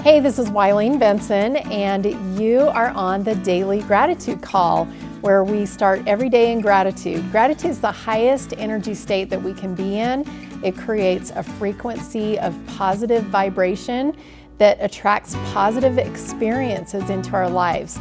Hey, this is Wileen Benson, and you are on the Daily Gratitude Call, where we start every day in gratitude. Gratitude is the highest energy state that we can be in. It creates a frequency of positive vibration that attracts positive experiences into our lives.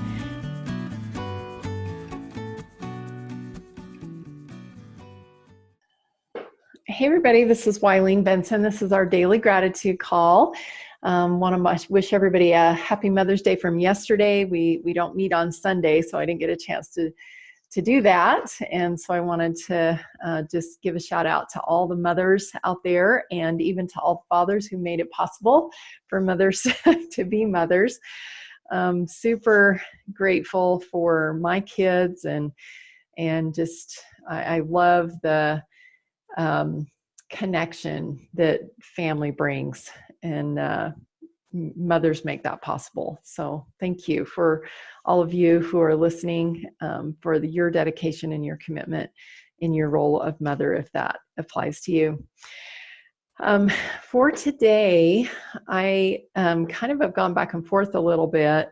Hey, everybody, this is Wileen Benson. This is our Daily Gratitude Call. Want to wish everybody a happy Mother's Day from yesterday. We don't meet on Sunday, so I didn't get a chance to do that. And so I wanted to just give a shout out to all the mothers out there, and even to all the fathers who made it possible for mothers to be mothers. Super grateful for my kids, and just I love the connection that family brings, and mothers make that possible. So thank you for all of you who are listening, for your dedication and your commitment in your role of mother, if that applies to you. For today, I kind of have gone back and forth a little bit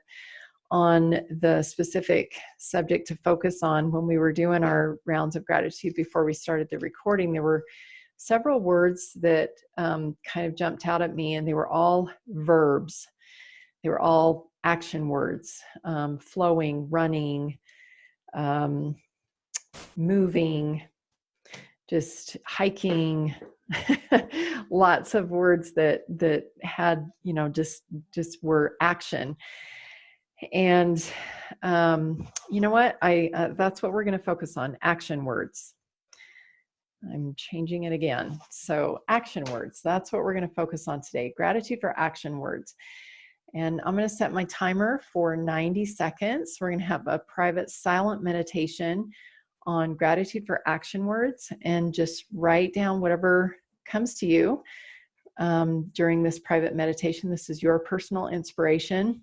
on the specific subject to focus on. When we were doing our rounds of gratitude before we started the recording, there were several words that kind of jumped out at me, and they were all verbs. They were all action words: flowing, running, moving, just hiking. Lots of words that had, just were action. And you know what? That's what we're going to focus on: action words. I'm changing it again. So action words, that's what we're going to focus on today. Gratitude for action words. And I'm going to set my timer for 90 seconds. We're going to have a private silent meditation on gratitude for action words, and just write down whatever comes to you during this private meditation. This is your personal inspiration.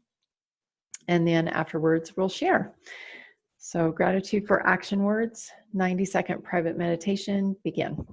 And then afterwards, we'll share. So gratitude for action words, 90-second private meditation, begin.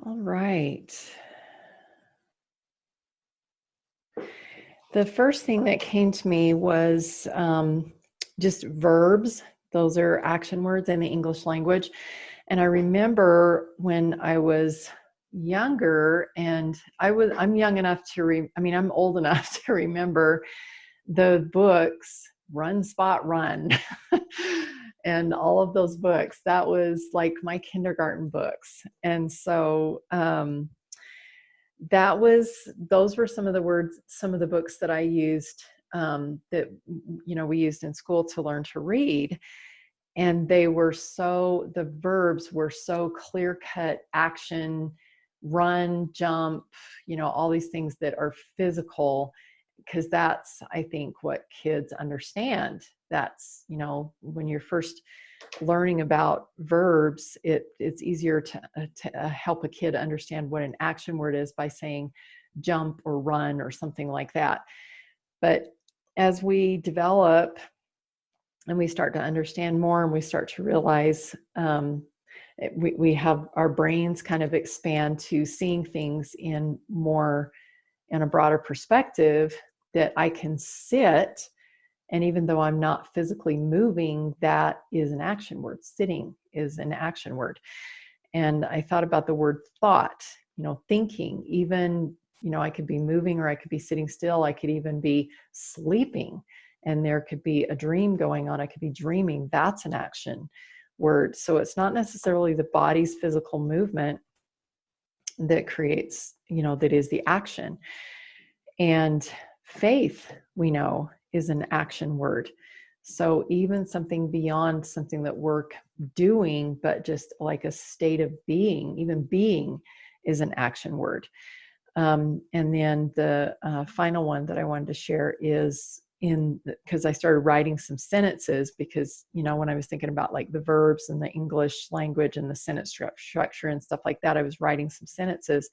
All right. The first thing that came to me was just verbs. Those are action words in the English language. And I remember when I was younger, and I'm young enough to I'm old enough to remember the books Run, Spot, Run. And all of those books, that was like my kindergarten books. And so those were some of the words, some of the books that I used, that we used in school to learn to read. And the verbs were so clear-cut: action, run, jump, all these things that are physical. because that's, I think, what kids understand. That's, when you're first learning about verbs, it's easier to help a kid understand what an action word is by saying jump or run or something like that. But as we develop and we start to understand more, and we start to realize, we have our brains kind of expand to seeing things in a broader perspective, that I can sit, and even though I'm not physically moving, that is an action word. Sitting is an action word. And I thought about the word thought, thinking. Even, I could be moving, or I could be sitting still. I could even be sleeping, and there could be a dream going on. I could be dreaming. That's an action word. So it's not necessarily the body's physical movement that creates, that is the action. And faith, we know, is an action word. So even something beyond something that we're doing, but just like a state of being, even being is an action word. And then the final one that I wanted to share is because I started writing some sentences, because, when I was thinking about like the verbs and the English language and the sentence structure and stuff like that, I was writing some sentences,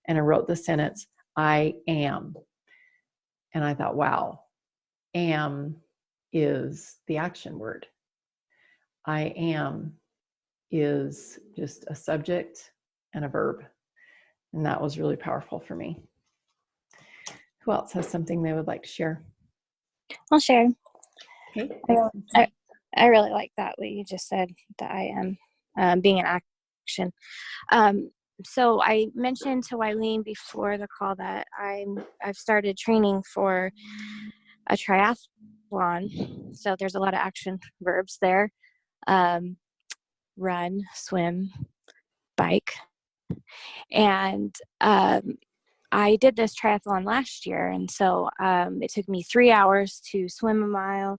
and I wrote the sentence, I am. And I thought, wow, am is the action word. I am is just a subject and a verb. And that was really powerful for me. Who else has something they would like to share? I'll share. Okay. I really like that, what you just said, that I am being in action. So I mentioned to Wileen before the call that I've started training for a triathlon. So there's a lot of action verbs there. Run, swim, bike. And I did this triathlon last year. And so it took me 3 hours to swim a mile,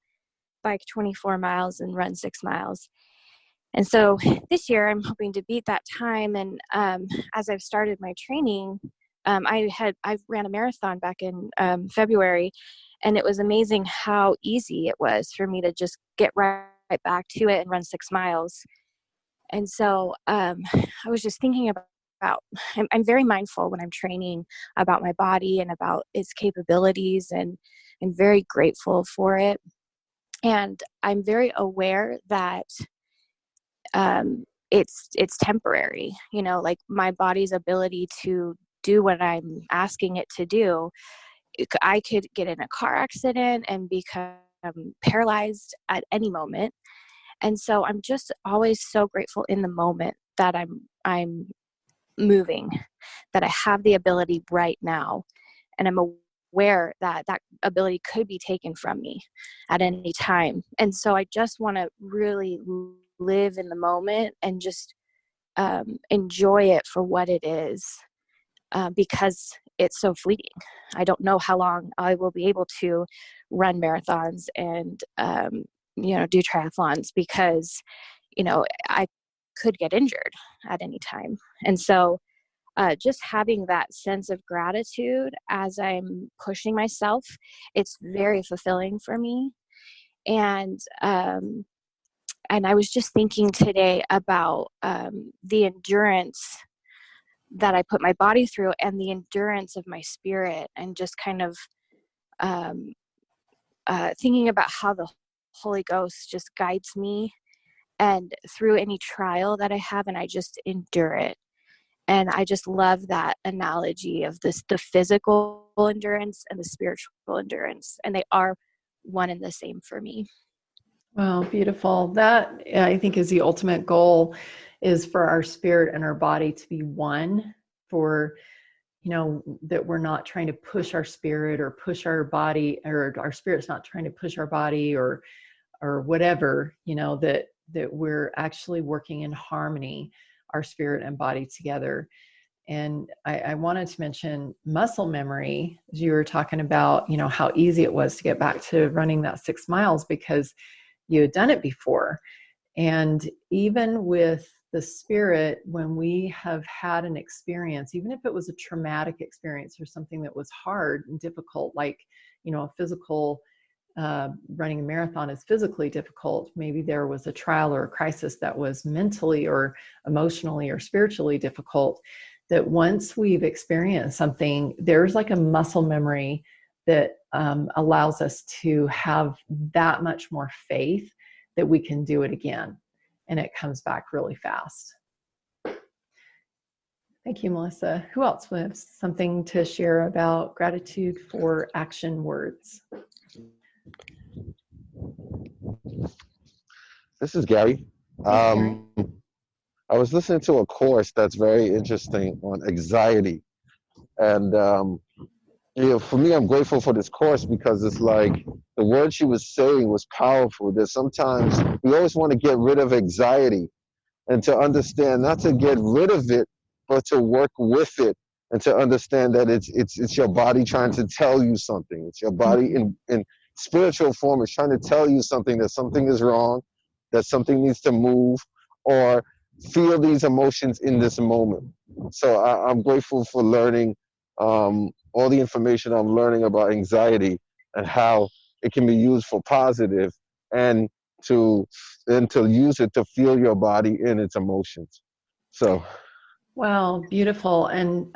bike 24 miles, and run 6 miles. And so this year I'm hoping to beat that time. And as I've started my training, I ran a marathon back in February, and it was amazing how easy it was for me to just get right back to it and run 6 miles. And so I was just thinking about, I'm very mindful when I'm training about my body and about its capabilities, and I'm very grateful for it. And I'm very aware that it's temporary, like my body's ability to do what I'm asking it to do. I could get in a car accident and become paralyzed at any moment. And so I'm just always so grateful in the moment that I'm moving, that I have the ability right now. And I'm aware that that ability could be taken from me at any time. And so I just want to really live in the moment and just enjoy it for what it is, because it's so fleeting. I don't know how long I will be able to run marathons and do triathlons, because I could get injured at any time. And so just having that sense of gratitude as I'm pushing myself, it's very fulfilling for me. And I was just thinking today about the endurance that I put my body through, and the endurance of my spirit, and just kind of thinking about how the Holy Ghost just guides me and through any trial that I have, and I just endure it. And I just love that analogy of the physical endurance and the spiritual endurance, and they are one and the same for me. Wow, beautiful. That, I think, is the ultimate goal, is for our spirit and our body to be one, for, that we're not trying to push our spirit or push our body, or our spirit's not trying to push our body or whatever, that we're actually working in harmony, our spirit and body together. And I wanted to mention muscle memory, as you were talking about, how easy it was to get back to running that 6 miles because you had done it before. And even with the spirit, when we have had an experience, even if it was a traumatic experience or something that was hard and difficult, like, a physical, running a marathon is physically difficult. Maybe there was a trial or a crisis that was mentally or emotionally or spiritually difficult, that once we've experienced something, there's like a muscle memory that allows us to have that much more faith that we can do it again. And it comes back really fast. Thank you, Melissa. Who else would have something to share about gratitude for action words? This is Gary. Gary. I was listening to a course that's very interesting on anxiety. And for me, I'm grateful for this course because it's like the word she was saying was powerful. That sometimes we always want to get rid of anxiety, and to understand not to get rid of it, but to work with it, and to understand that it's your body trying to tell you something. It's your body in spiritual form is trying to tell you something, that something is wrong, that something needs to move, or feel these emotions in this moment. So I'm grateful for learning all the information I'm learning about anxiety and how it can be used for positive, and to use it to feel your body in its emotions. So. Wow, beautiful. And,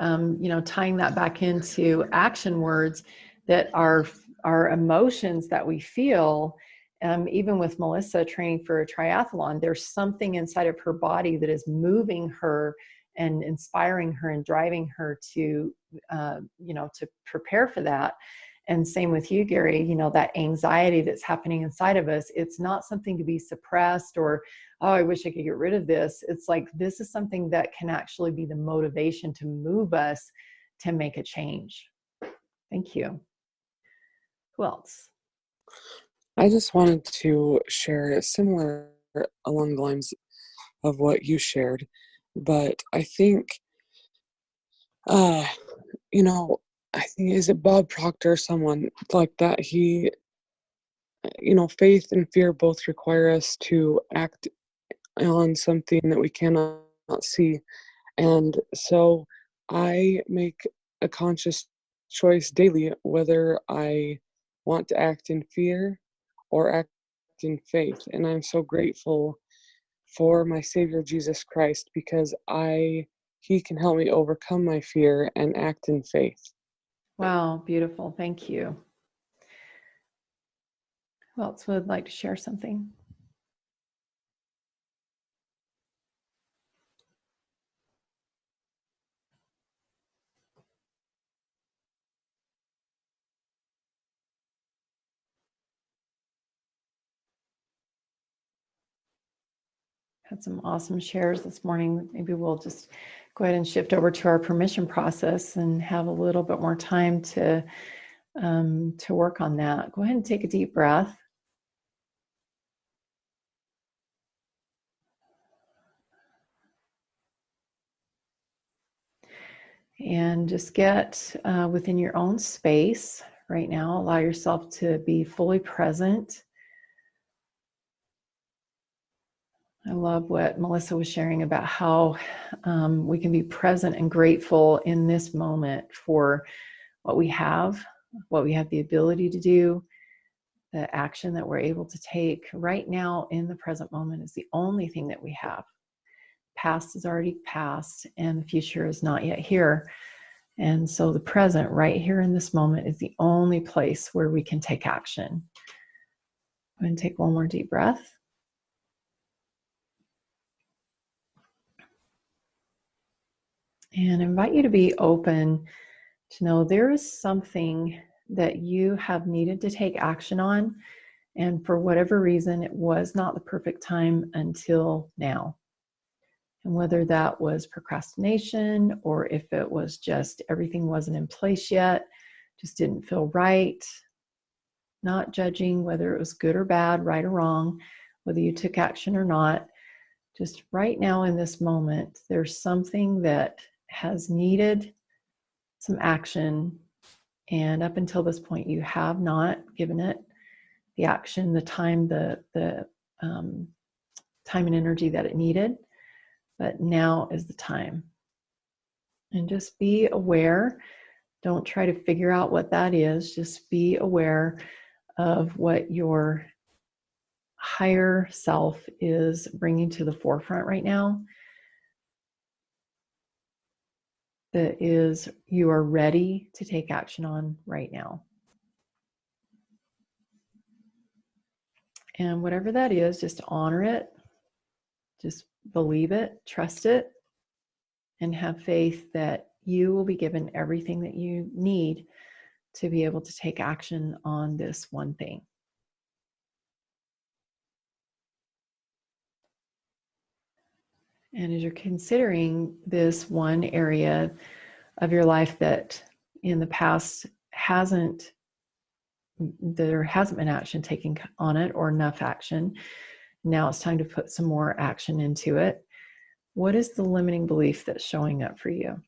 tying that back into action words, that our emotions that we feel, even with Melissa training for a triathlon, there's something inside of her body that is moving her and inspiring her and driving her to, to prepare for that. And same with you, Gary, that anxiety that's happening inside of us, it's not something to be suppressed or, oh, I wish I could get rid of this. It's like, this is something that can actually be the motivation to move us to make a change. Thank you. Who else? I just wanted to share similar along the lines of what you shared, but I think, I think, is it Bob Proctor, someone like that? He, faith and fear both require us to act on something that we cannot see. And so I make a conscious choice daily whether I want to act in fear or act in faith. And I'm so grateful for my Savior Jesus Christ, because he can help me overcome my fear and act in faith. Wow, beautiful. Thank you. Who else would like to share something? Had some awesome shares this morning. Maybe we'll just go ahead and shift over to our permission process and have a little bit more time to work on that. Go ahead and take a deep breath. And just get within your own space right now. Allow yourself to be fully present. I love what Melissa was sharing about how we can be present and grateful in this moment for what we have the ability to do, the action that we're able to take right now in the present moment is the only thing that we have. Past is already past and the future is not yet here. And so the present right here in this moment is the only place where we can take action. Go ahead and take one more deep breath. And I invite you to be open to know there is something that you have needed to take action on, and for whatever reason, it was not the perfect time until now. And whether that was procrastination or if it was just everything wasn't in place yet, just didn't feel right, not judging whether it was good or bad, right or wrong, whether you took action or not, just right now in this moment, there's something that has needed some action. And up until this point, you have not given it the action, the time, the time and energy that it needed. but now is the time. And just be aware. Don't try to figure out what that is. Just be aware of what your higher self is bringing to the forefront right now. That is, you are ready to take action on right now. And whatever that is, just honor it, just believe it, trust it, and have faith that you will be given everything that you need to be able to take action on this one thing. And as you're considering this one area of your life that in the past there hasn't been action taken on it or enough action, now it's time to put some more action into it. What is the limiting belief that's showing up for you?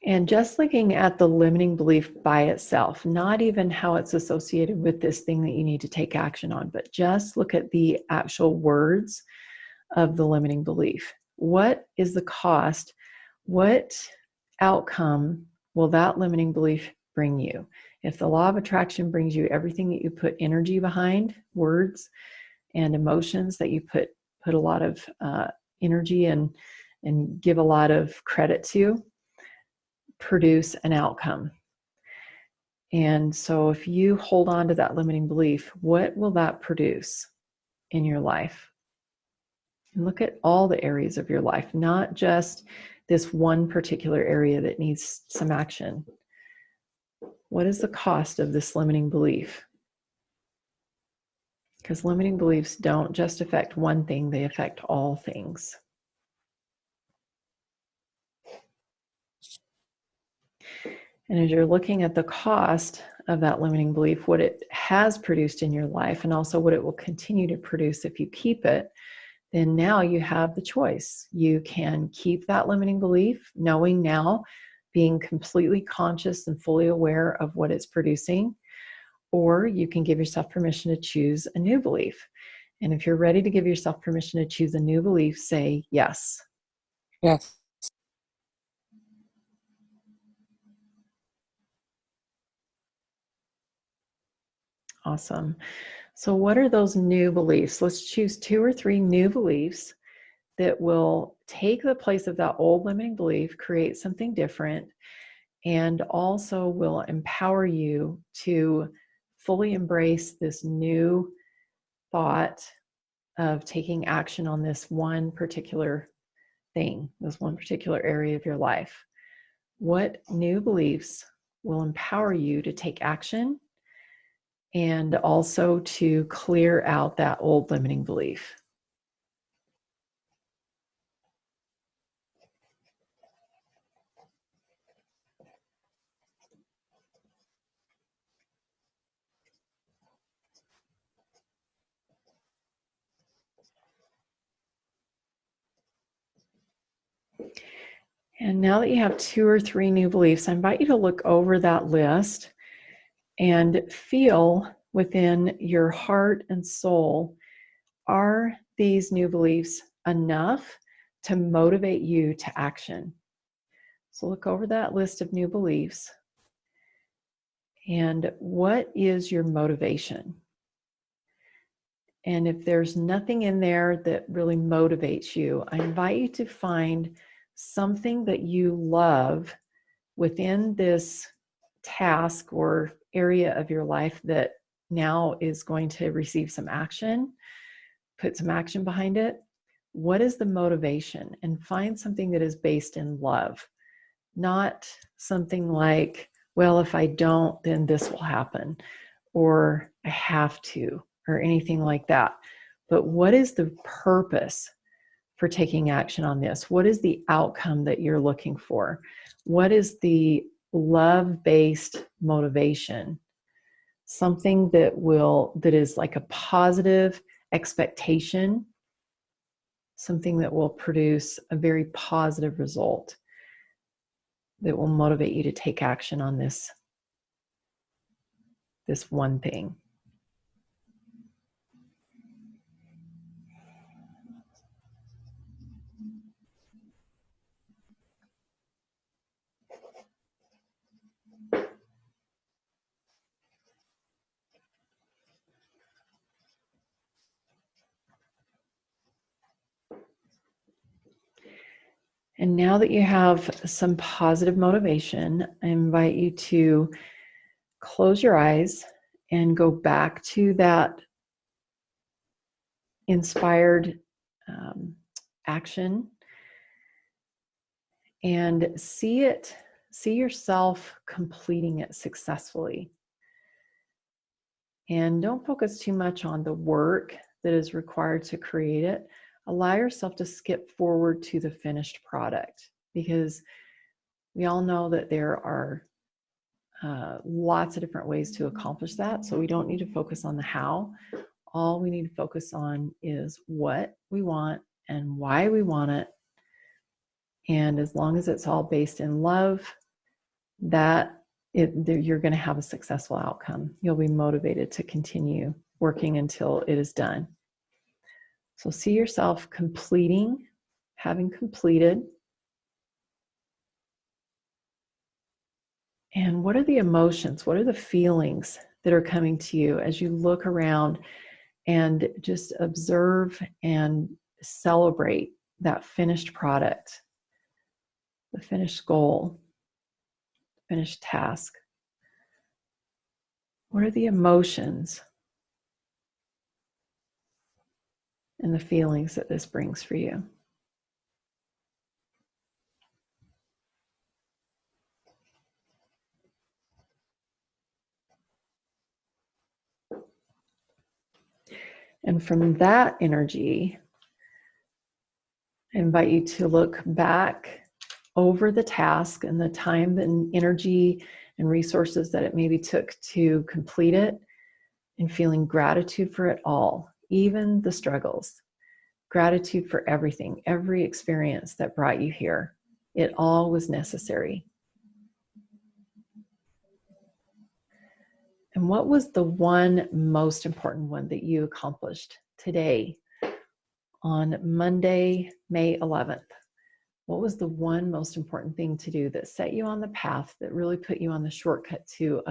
And just looking at the limiting belief by itself, not even how it's associated with this thing that you need to take action on, but just look at the actual words of the limiting belief. What is the cost? What outcome will that limiting belief bring you? If the law of attraction brings you everything that you put energy behind, words and emotions that you put a lot of energy and give a lot of credit to, produce an outcome. And so if you hold on to that limiting belief, what will that produce in your life? And look at all the areas of your life, not just this one particular area that needs some action. What is the cost of this limiting belief? Because limiting beliefs don't just affect one thing, they affect all things. And as you're looking at the cost of that limiting belief, what it has produced in your life, and also what it will continue to produce if you keep it, then now you have the choice. You can keep that limiting belief, knowing now, being completely conscious and fully aware of what it's producing, or you can give yourself permission to choose a new belief. And if you're ready to give yourself permission to choose a new belief, say yes. Yes. Awesome. So what are those new beliefs? Let's choose 2 or 3 new beliefs that will take the place of that old limiting belief, create something different, and also will empower you to fully embrace this new thought of taking action on this one particular thing, this one particular area of your life. What new beliefs will empower you to take action and also to clear out that old limiting belief? And now that you have 2 or 3 new beliefs, I invite you to look over that list and feel within your heart and soul, are these new beliefs enough to motivate you to action? So look over that list of new beliefs, and what is your motivation? And if there's nothing in there that really motivates you, I invite you to find something that you love within this task or area of your life that now is going to receive some action, put some action behind it. What is the motivation? And find something that is based in love, not something like, well, if I don't, then this will happen, or I have to, or anything like that. But what is the purpose for taking action on this? What is the outcome that you're looking for? What is the love-based motivation? Something that is like a positive expectation, something that will produce a very positive result, that will motivate you to take action on this this one thing. And now that you have some positive motivation, I invite you to close your eyes and go back to that inspired action and see yourself completing it successfully. And don't focus too much on the work that is required to create it. Allow yourself to skip forward to the finished product, because we all know that there are lots of different ways to accomplish that. So we don't need to focus on the how. All we need to focus on is what we want and why we want it. And as long as it's all based in love, you're going to have a successful outcome. You'll be motivated to continue working until it is done. So see yourself having completed. And what are the emotions? What are the feelings that are coming to you as you look around and just observe and celebrate that finished product, the finished goal, finished task? What are the emotions and the feelings that this brings for you? And from that energy, I invite you to look back over the task and the time and energy and resources that it maybe took to complete it, and feeling gratitude for it all, even the struggles. Gratitude for everything, every experience that brought you here. It all was necessary. And what was the one most important one that you accomplished today on Monday, May 11th? What was the one most important thing to do that set you on the path, that really put you on the shortcut to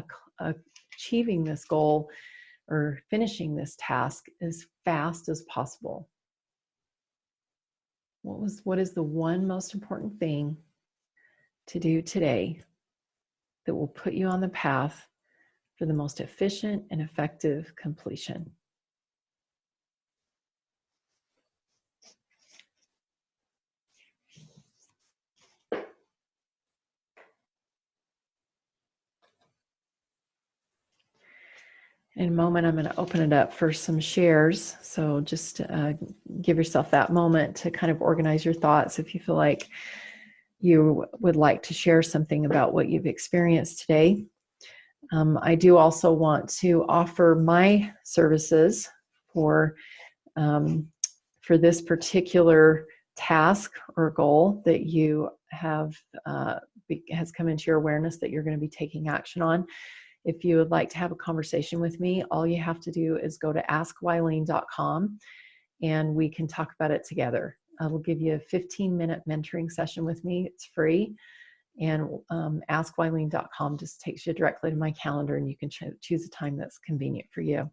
achieving this goal or finishing this task as fast as possible? What is the one most important thing to do today that will put you on the path for the most efficient and effective completion? In a moment, I'm going to open it up for some shares. So just give yourself that moment to kind of organize your thoughts if you feel like you would like to share something about what you've experienced today. I do also want to offer my services for this particular task or goal that you have has come into your awareness that you're going to be taking action on. If you would like to have a conversation with me, all you have to do is go to askwylene.com and we can talk about it together. I will give you a 15-minute mentoring session with me. It's free. And askwylene.com just takes you directly to my calendar, and you can choose a time that's convenient for you.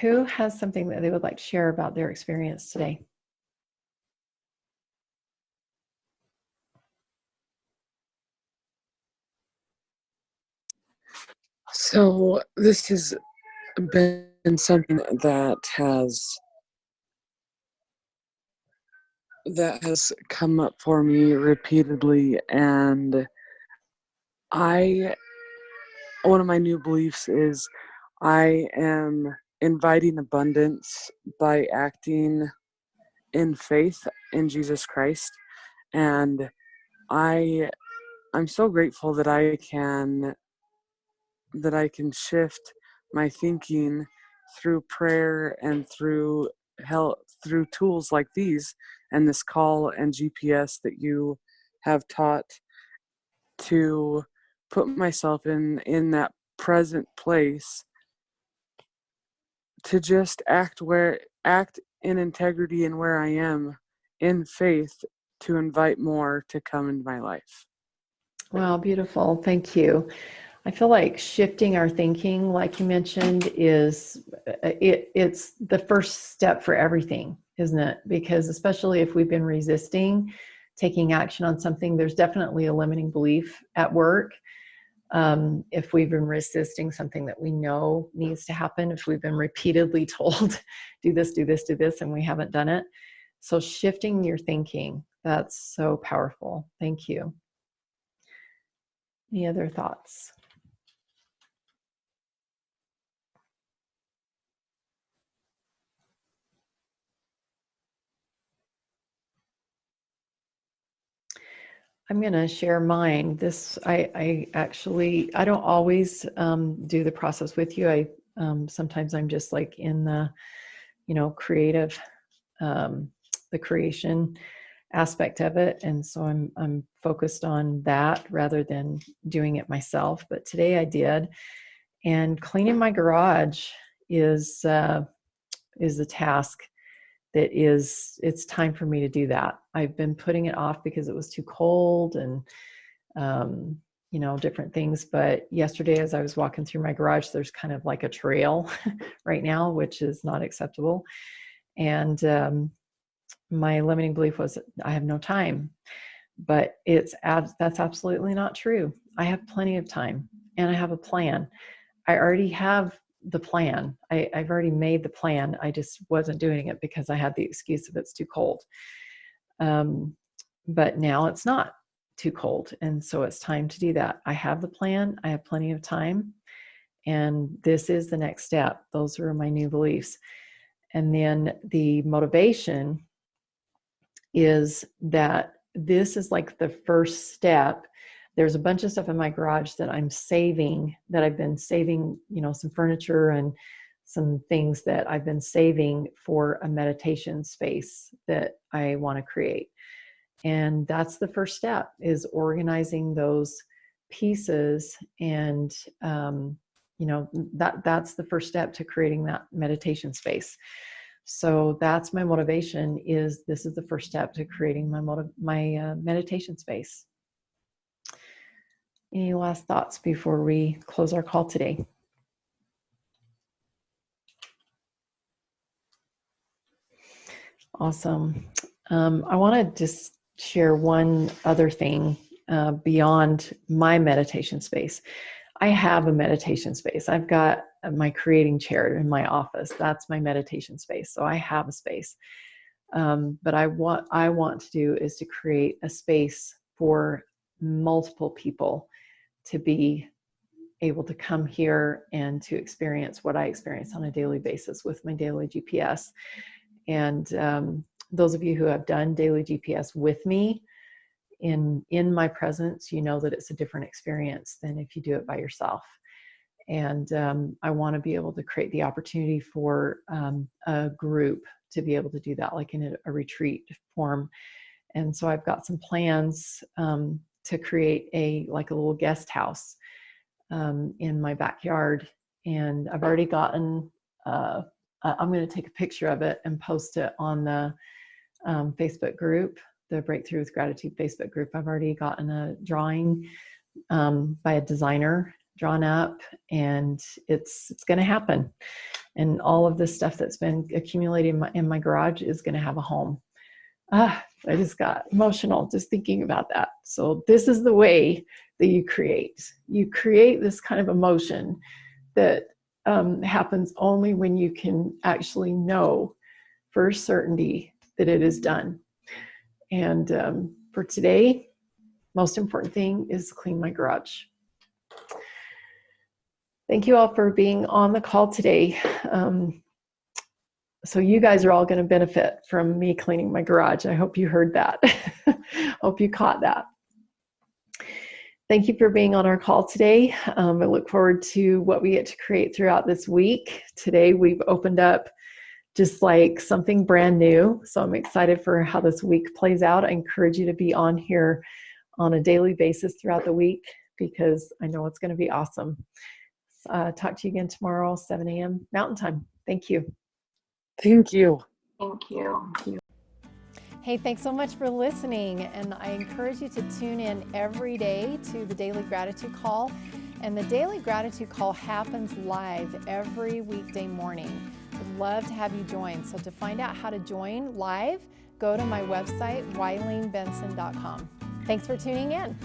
Who has something that they would like to share about their experience today? So this has been something that has come up for me repeatedly, and one of my new beliefs is I am inviting abundance by acting in faith in Jesus Christ. And I'm so grateful that I can shift my thinking through prayer and through tools like these and this call and GPS that you have taught, to put myself in that present place to just act in integrity and where I am in faith to invite more to come into my life. Wow, beautiful. Thank you. I feel like shifting our thinking, like you mentioned, it's the first step for everything, isn't it? Because especially if we've been resisting taking action on something, there's definitely a limiting belief at work. If we've been resisting something that we know needs to happen, if we've been repeatedly told, do this, do this, do this, and we haven't done it. So shifting your thinking, that's so powerful. Thank you. Any other thoughts? I'm going to share mine. I don't always do the process with you. Sometimes I'm just like in the, creative, the creation aspect of it. And so I'm focused on that rather than doing it myself. But today I did. And cleaning my garage is a task it's time for me to do that. I've been putting it off because it was too cold and, different things. But yesterday, as I was walking through my garage, there's kind of like a trail right now, which is not acceptable. And my limiting belief was I have no time, but that's absolutely not true. I have plenty of time and I have a plan. I already have the plan. I've already made the plan. I just wasn't doing it because I had the excuse of it's too cold. But now it's not too cold. And so it's time to do that. I have the plan. I have plenty of time. And this is the next step. Those are my new beliefs. And then the motivation is that this is like the first step. There's a bunch of stuff in my garage that I'm saving, that I've been saving, some furniture and some things that I've been saving for a meditation space that I want to create. And that's the first step, is organizing those pieces. And, that's the first step to creating that meditation space. So that's my motivation, this is the first step to creating my meditation space. Any last thoughts before we close our call today? Awesome. I want to just share one other thing beyond my meditation space. I have a meditation space. I've got my creating chair in my office. That's my meditation space. So I have a space. But what I want to do is to create a space for multiple people to be able to come here and to experience what I experience on a daily basis with my daily GPS. And those of you who have done daily GPS with me in my presence, you know that it's a different experience than if you do it by yourself. And I want to be able to create the opportunity for a group to be able to do that, like in a retreat form. And so I've got some plans to create a little guest house in my backyard. And I've already gotten, I'm going to take a picture of it and post it on the Facebook group, the Breakthrough with Gratitude Facebook group. I've already gotten a drawing by a designer drawn up, and it's going to happen. And all of this stuff that's been accumulated in my garage is going to have a home. I just got emotional just thinking about that. So this is the way that you create. You create this kind of emotion that happens only when you can actually know for certainty that it is done. And for today, most important thing is clean my garage. Thank you all for being on the call today. So you guys are all going to benefit from me cleaning my garage. I hope you heard that. Hope you caught that. Thank you for being on our call today. I look forward to what we get to create throughout this week. Today we've opened up just like something brand new. So I'm excited for how this week plays out. I encourage you to be on here on a daily basis throughout the week, because I know it's going to be awesome. Talk to you again tomorrow, 7 a.m. Mountain Time. Thank you. Thank you. Thank you. Hey, thanks so much for listening. And I encourage you to tune in every day to the Daily Gratitude Call. And the Daily Gratitude Call happens live every weekday morning. I'd love to have you join. So to find out how to join live, go to my website, WileenBenson.com. Thanks for tuning in.